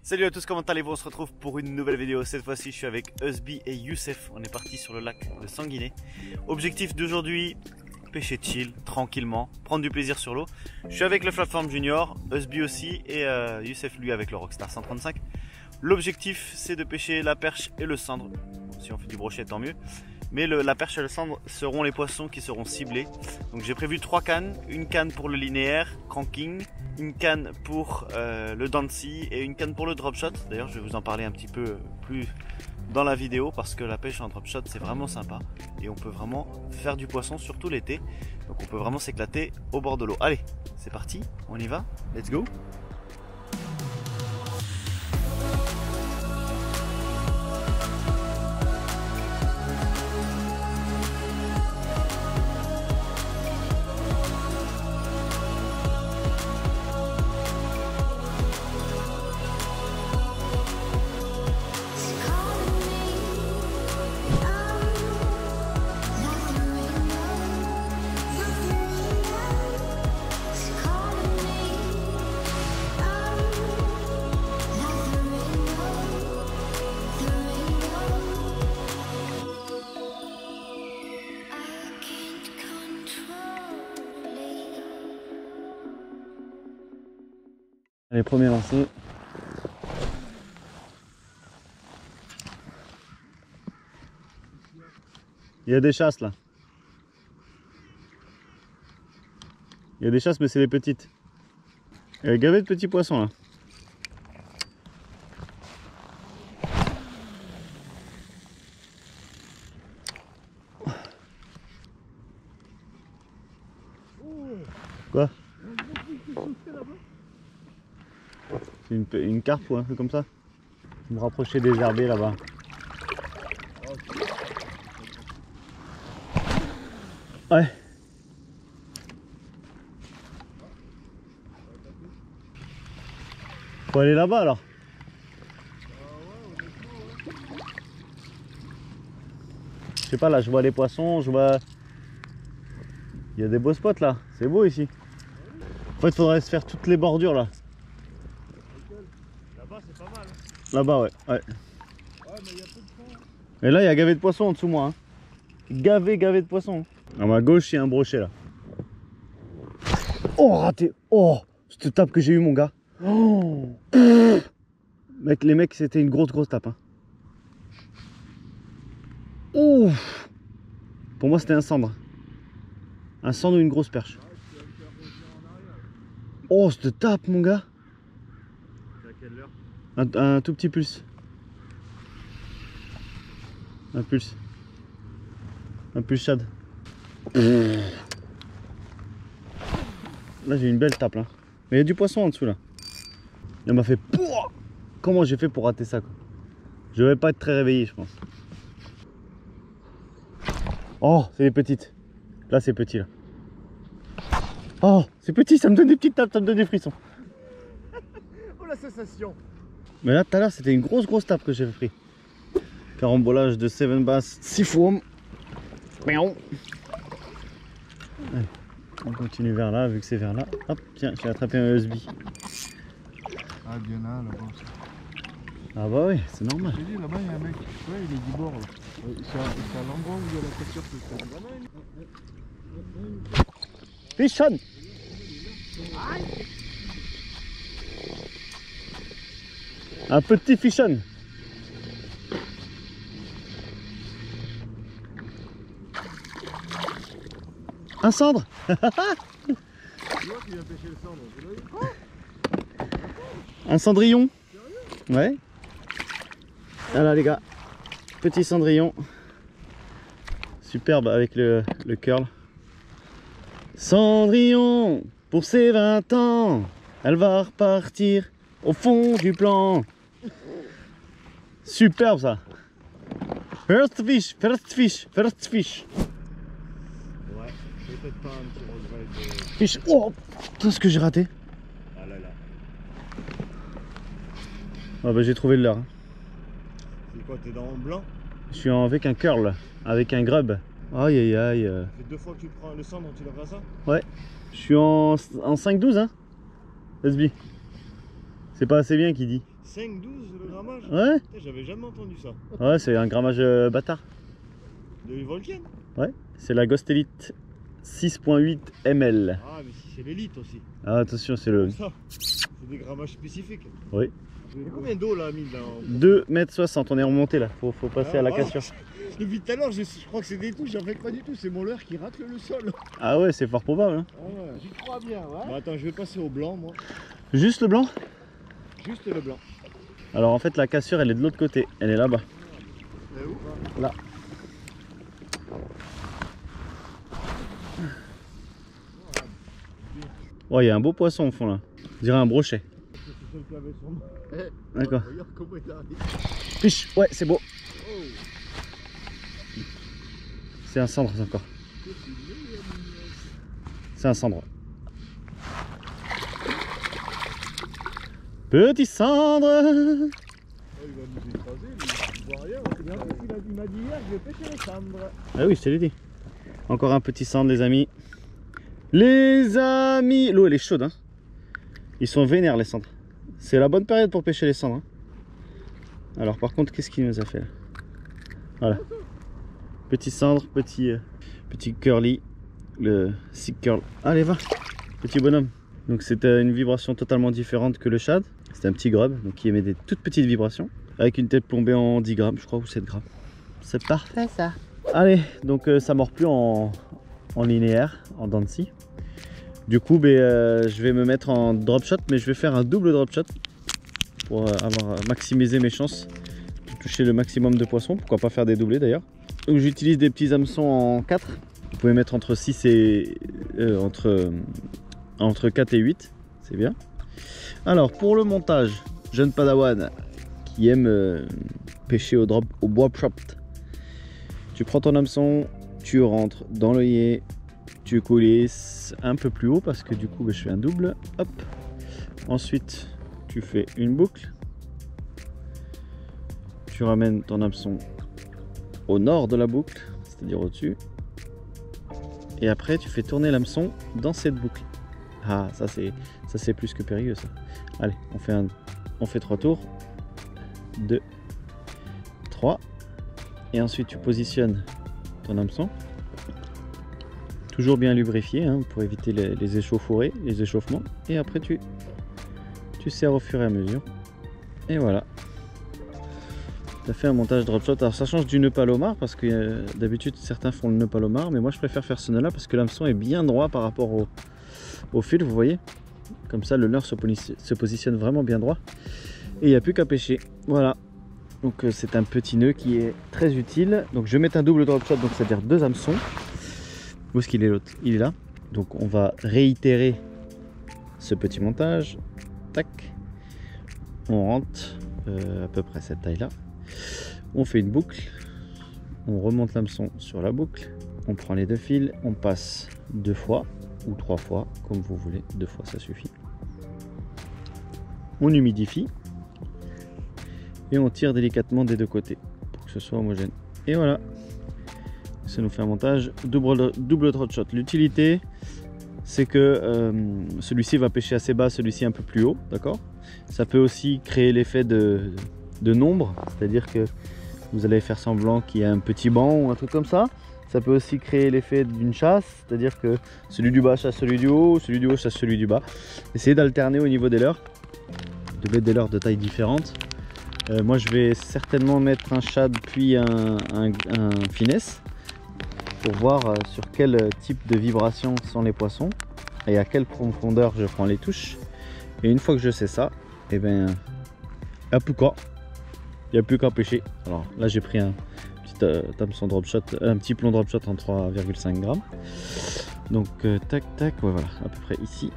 Salut à tous, comment allez-vous? On se retrouve pour une nouvelle vidéo. Cette fois-ci, je suis avec Usby et Youssef. On est parti sur le lac de Sanguinet. Objectif d'aujourd'hui, pêcher chill, tranquillement, prendre du plaisir sur l'eau. Je suis avec le Flatform Junior, Usby aussi et Youssef lui avec le Rockstar 135. L'objectif, c'est de pêcher la perche et le cendre. Si on fait du brochet, tant mieux. Mais la perche et le cendre seront les poissons qui seront ciblés. Donc j'ai prévu 3 cannes, une canne pour le linéaire, cranking, une canne pour le Dancy et une canne pour le drop shot. D'ailleurs je vais vous en parler un petit peu plus dans la vidéo parce que la pêche en drop shot c'est vraiment sympa et on peut vraiment faire du poisson surtout l'été. Donc on peut vraiment s'éclater au bord de l'eau. Allez, c'est parti, on y va, let's go! Allez, premier lancé. Il y a des chasses là. Il y a des chasses mais c'est les petites. Il y a gavé de petits poissons là. Quoi? C'est une carpe ou un truc comme ça. Je vais me rapprocher des herbiers là-bas. Ouais. Faut aller là-bas alors. Je sais pas, là je vois les poissons, je vois... Il y a des beaux spots là, c'est beau ici. En fait il faudrait se faire toutes les bordures là. Là-bas c'est pas mal. Là-bas ouais. Ouais mais il y a peu de fond. Et là il y a gavé de poissons en dessous moi. Hein. Gavé de poissons. À ma gauche il y a un brochet là. Oh raté. Oh cette tape que j'ai eu mon gars. Oh. Mec, les mecs c'était une grosse tape. Hein. Ouf. Pour moi c'était un cendre. Un cendre ou une grosse perche. Oh cette tape mon gars. C'est à quelle heure? Un tout petit pulse. Un pulse. Un pulse shad. Là j'ai une belle tape là. Mais il y a du poisson en dessous là. Elle m'a fait pouah. Comment j'ai fait pour rater ça quoi? Je vais pas être très réveillé je pense. Oh c'est les petites. Là c'est petit là. Oh c'est petit, ça me donne des petites tapes, ça me donne des frissons. Oh la sensation. Mais là tout à l'heure c'était une grosse tape que j'ai pris. Carambolage de 7 bass, 6 fourmes. Allez, on continue vers là, vu que c'est vers là. Hop, tiens, j'ai attrapé un Usby. Ah, il y en a un là-bas. Ah bah oui, c'est normal. J'ai dit là-bas, il y a un mec, ouais, il est du bord là. C'est à l'endroit où il y a la capture que c'est. Fish on. Un petit fish on. Un cendre. Un cendrillon. Ouais. Voilà les gars. Petit cendrillon. Superbe avec le curl. Cendrillon, pour ses 20 ans, elle va repartir au fond du plan. Superbe ça. First fish, first fish, first fish. Ouais, peut-être pas un petit regret de... Fish. Oh, putain ce que j'ai raté. Ah là là. Ah bah j'ai trouvé le leur. Hein. C'est quoi, t'es dans le blanc? Je suis avec un curl, avec un grub. Aïe aïe aïe. Ça fait 2 fois que tu prends le cendre, tu leur as ça? Ouais. Je suis en 5-12 hein. Usby. C'est pas assez bien qu'il dit. 5, 12 le grammage? Ouais. J'avais jamais entendu ça. Ouais, c'est un grammage bâtard. De Volcan? Ouais, c'est la Ghost Elite 6.8 ml. Ah, mais si c'est l'élite aussi. Ah, attention, c'est le Ça, c'est des grammages spécifiques. Oui. Il y a combien d'eau là, 1000 là 2,60 m, on est remonté là, faut passer à la voilà. cassure. Depuis tout à l'heure, je crois que c'est des touches, en fait pas du tout, c'est mon leurre qui rate le sol. Ah ouais, c'est fort probable. Hein. Ah ouais. J'y crois bien, ouais. Bon, attends, je vais passer au blanc, moi. Juste le blanc? Juste le blanc. Alors en fait, la cassure, elle est de l'autre côté, elle est là-bas. Elle est où? Là. Oh, il y a un beau poisson au fond là. On dirait un brochet. C'est celle qui avait son nom. D'accord. Regarde comment il arrive. Fiche, ouais, c'est beau. Oh. C'est un cendre encore. C'est un cendre. Petit cendre. Oh, il va nous écraser, lui. Il voit rien. Il m'a dit hier, je vais pêcher les cendres. Ah oui, je te l'ai dit. Encore un petit cendre, les amis. Les amis, l'eau elle est chaude, hein. Ils sont vénères les cendres. C'est la bonne période pour pêcher les cendres. Hein. Alors par contre, qu'est-ce qu'il nous a fait là? Voilà. Petit cendre, petit curly, le sick curl. Allez va, petit bonhomme. Donc c'était une vibration totalement différente que le shad. C'était un petit grub, donc qui émet des toutes petites vibrations. Avec une tête plombée en 10 grammes, je crois, ou 7 grammes. C'est parfait ça. Allez, donc ça mord plus en linéaire, en dents de scie. Du coup, je vais me mettre en drop shot, mais je vais faire un double drop shot pour maximiser mes chances de toucher le maximum de poissons. Pourquoi pas faire des doublés d'ailleurs. Donc j'utilise des petits hameçons en 4. Vous pouvez mettre entre 6 et entre 4 et 8, c'est bien. Alors pour le montage, jeune padawan qui aime pêcher au drop shot, tu prends ton hameçon, tu rentres dans l'œillet, tu coulisses un peu plus haut parce que du coup je fais un double, hop. Ensuite tu fais une boucle, tu ramènes ton hameçon au nord de la boucle, c'est-à-dire au-dessus, et après tu fais tourner l'hameçon dans cette boucle. Ah, ça c'est plus que périlleux ça. Allez, on fait 3 tours, 2, 3, et ensuite tu positionnes ton hameçon. Toujours bien lubrifié hein, pour éviter les échauffourées, les échauffements. Et après tu serres au fur et à mesure. Et voilà. Tu as fait un montage drop shot. Alors ça change du nœud palomar parce que d'habitude certains font le nœud palomar. Mais moi je préfère faire ce nœud là parce que l'hameçon est bien droit par rapport au fil, vous voyez. Comme ça le leurre se positionne vraiment bien droit. Et il n'y a plus qu'à pêcher. Voilà. Donc c'est un petit nœud qui est très utile. Donc je vais mettre un double drop shot, donc c'est-à-dire 2 hameçons. Où est-ce qu'il est l'autre? Il est là. Donc on va réitérer ce petit montage. Tac. On rentre à peu près cette taille là. On fait une boucle. On remonte l'hameçon sur la boucle. On prend les 2 fils. On passe 2 fois ou 3 fois comme vous voulez. 2 fois ça suffit. On humidifie. Et on tire délicatement des 2 côtés pour que ce soit homogène. Et voilà. Ça nous fait un montage double drop shot. L'utilité, c'est que celui-ci va pêcher assez bas, celui-ci un peu plus haut, d'accord. Ça peut aussi créer l'effet de nombre, c'est-à-dire que vous allez faire semblant qu'il y a un petit banc ou un truc comme ça. Ça peut aussi créer l'effet d'une chasse, c'est-à-dire que celui du bas chasse celui du haut, celui du haut chasse celui du bas. Essayez d'alterner au niveau des leurres, de mettre des leurres de taille différentes. Moi je vais certainement mettre un shad puis un finesse pour voir sur quel type de vibration sont les poissons et à quelle profondeur je prends les touches. Et une fois que je sais ça, et ben il n'y a plus qu'à pêcher. Alors là j'ai pris un petit hameçon drop shot, un petit plomb drop shot en 3,5 grammes. Donc tac tac, ouais, voilà, à peu près ici.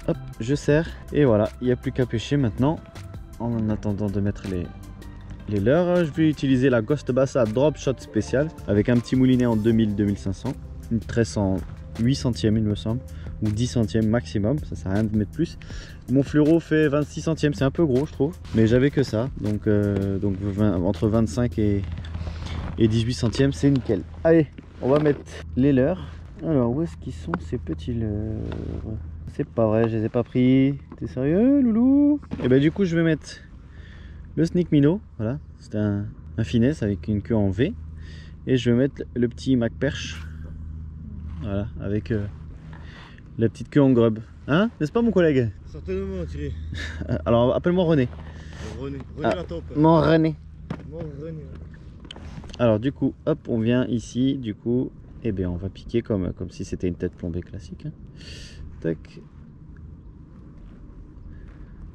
Hop, je serre et voilà, il n'y a plus qu'à pêcher maintenant. En attendant de mettre les leurres, je vais utiliser la Ghost Bassa Drop Shot spéciale avec un petit moulinet en 2000-2500, une tresse en 8 centièmes il me semble, ou 10 centièmes maximum, ça sert à rien de mettre plus. Mon fluoro fait 26 centièmes, c'est un peu gros je trouve, mais j'avais que ça, donc entre 25 et 18 centièmes c'est nickel. Allez, on va mettre les leurres. Alors où est-ce qu'ils sont ces petits leurres? C'est pas vrai, je les ai pas pris. T'es sérieux loulou? Et ben du coup je vais mettre le sneak minnow, voilà, c'est un finesse avec une queue en V. Et je vais mettre le petit Mac perche, voilà, avec la petite queue en grub. Hein, n'est-ce pas mon collègue? Certainement, Thierry. Alors appelle-moi René. René la top. Mon René. Mon René. Alors du coup, hop, on vient ici, du coup, et bien on va piquer comme si c'était une tête plombée classique. Hein. Tac.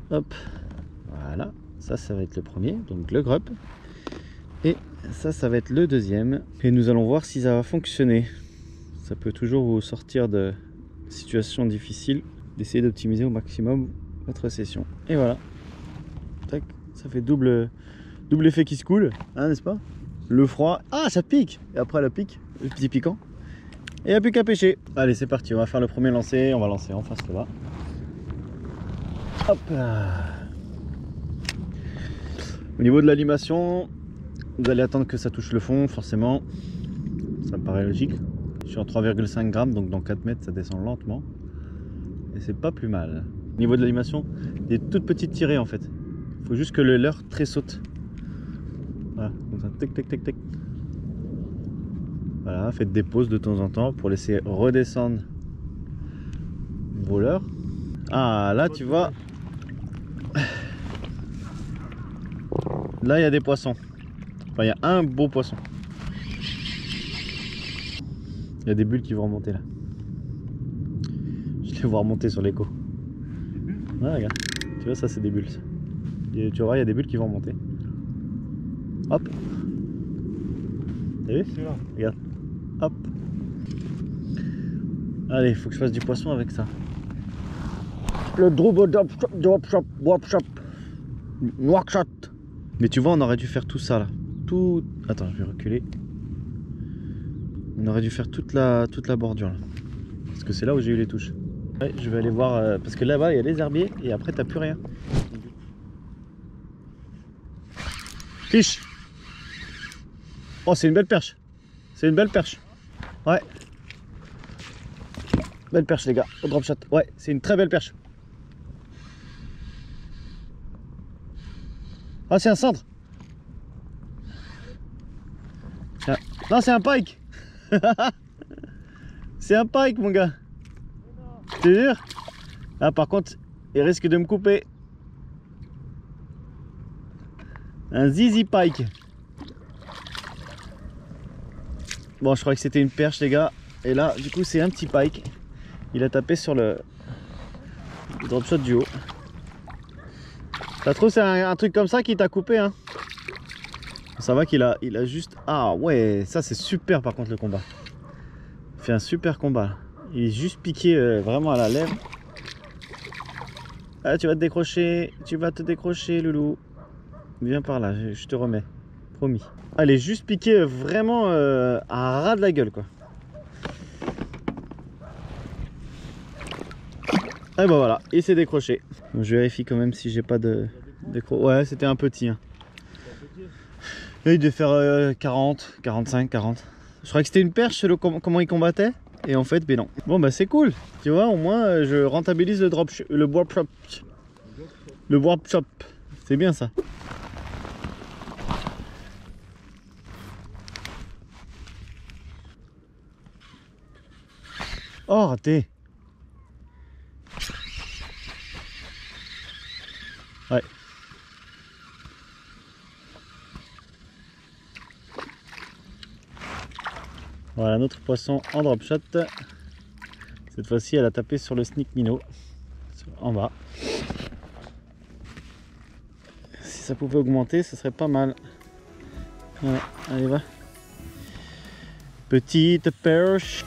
Hop. Voilà, ça va être le premier, donc le grub. Et ça va être le deuxième. Et nous allons voir si ça va fonctionner. Ça peut toujours vous sortir de situations difficiles, d'essayer d'optimiser au maximum votre session. Et voilà. Tac, ça fait double effet qui se coule, hein, n'est-ce pas? Le froid, ah ça pique. Et après la pique, le petit piquant. Et il n'y a plus qu'à pêcher. Allez, c'est parti, on va faire le premier lancer. On va lancer en face là-bas. Hop là. Au niveau de l'animation, vous allez attendre que ça touche le fond, forcément. Ça me paraît logique. Je suis en 3,5 grammes, donc dans 4 mètres, ça descend lentement. Et c'est pas plus mal. Au niveau de l'animation, des toutes petites tirées en fait. Il faut juste que le leurre saute. Voilà, comme ça, tic, tic, tic, tic. Voilà, faites des pauses de temps en temps pour laisser redescendre vos leurres. Ah, là, tu vois. Là, il y a des poissons. Enfin, il y a un beau poisson. Il y a des bulles qui vont remonter là. Je les vois remonter sur l'écho. Ouais, regarde. Tu vois, ça, c'est des bulles. Et tu vois, il y a des bulles qui vont remonter. Hop. T'as vu? Regarde. Hop. Allez, il faut que je fasse du poisson avec ça. Le drop shop. Mais tu vois, on aurait dû faire tout ça là. Tout. Attends, je vais reculer. On aurait dû faire toute la bordure là. Parce que c'est là où j'ai eu les touches. Ouais, je vais aller voir. Parce que là-bas, il y a les herbiers et après, t'as plus rien. Fiche. Oh, c'est une belle perche. C'est une belle perche. Ouais. Belle perche, les gars. Au drop shot. Ouais, c'est une très belle perche. Ah, c'est un cendre. Ah. Non, c'est un pike. C'est un pike, mon gars. Je te jure. Ah, par contre, il risque de me couper. Un zizi pike. Bon, je crois que c'était une perche, les gars. Et là, du coup, c'est un petit pike. Il a tapé sur le drop shot du haut. Ça se trouve, c'est un truc comme ça qui t'a coupé, hein. Ça va qu'il a juste... Ah ouais, ça c'est super par contre le combat. Il fait un super combat. Il est juste piqué vraiment à la lèvre. Ah, tu vas te décrocher, loulou. Viens par là, je te remets. Promis. Ah, il est juste piqué vraiment à ras de la gueule, quoi. Et bah voilà, il s'est décroché. Donc, je vérifie quand même si j'ai pas de décro. Ouais, c'était un petit. Hein. Il devait faire 40, 45, 40. Je croyais que c'était une perche, comment il combattait. Et en fait, ben non. Bon bah c'est cool. Tu vois, au moins je rentabilise le warp shop. Le warp shop. C'est bien ça. Oh, raté. Ouais. Voilà notre poisson en drop shot. Cette fois-ci, elle a tapé sur le sneak minnow en bas. Si ça pouvait augmenter, ce serait pas mal. Voilà, allez va. Petite perche.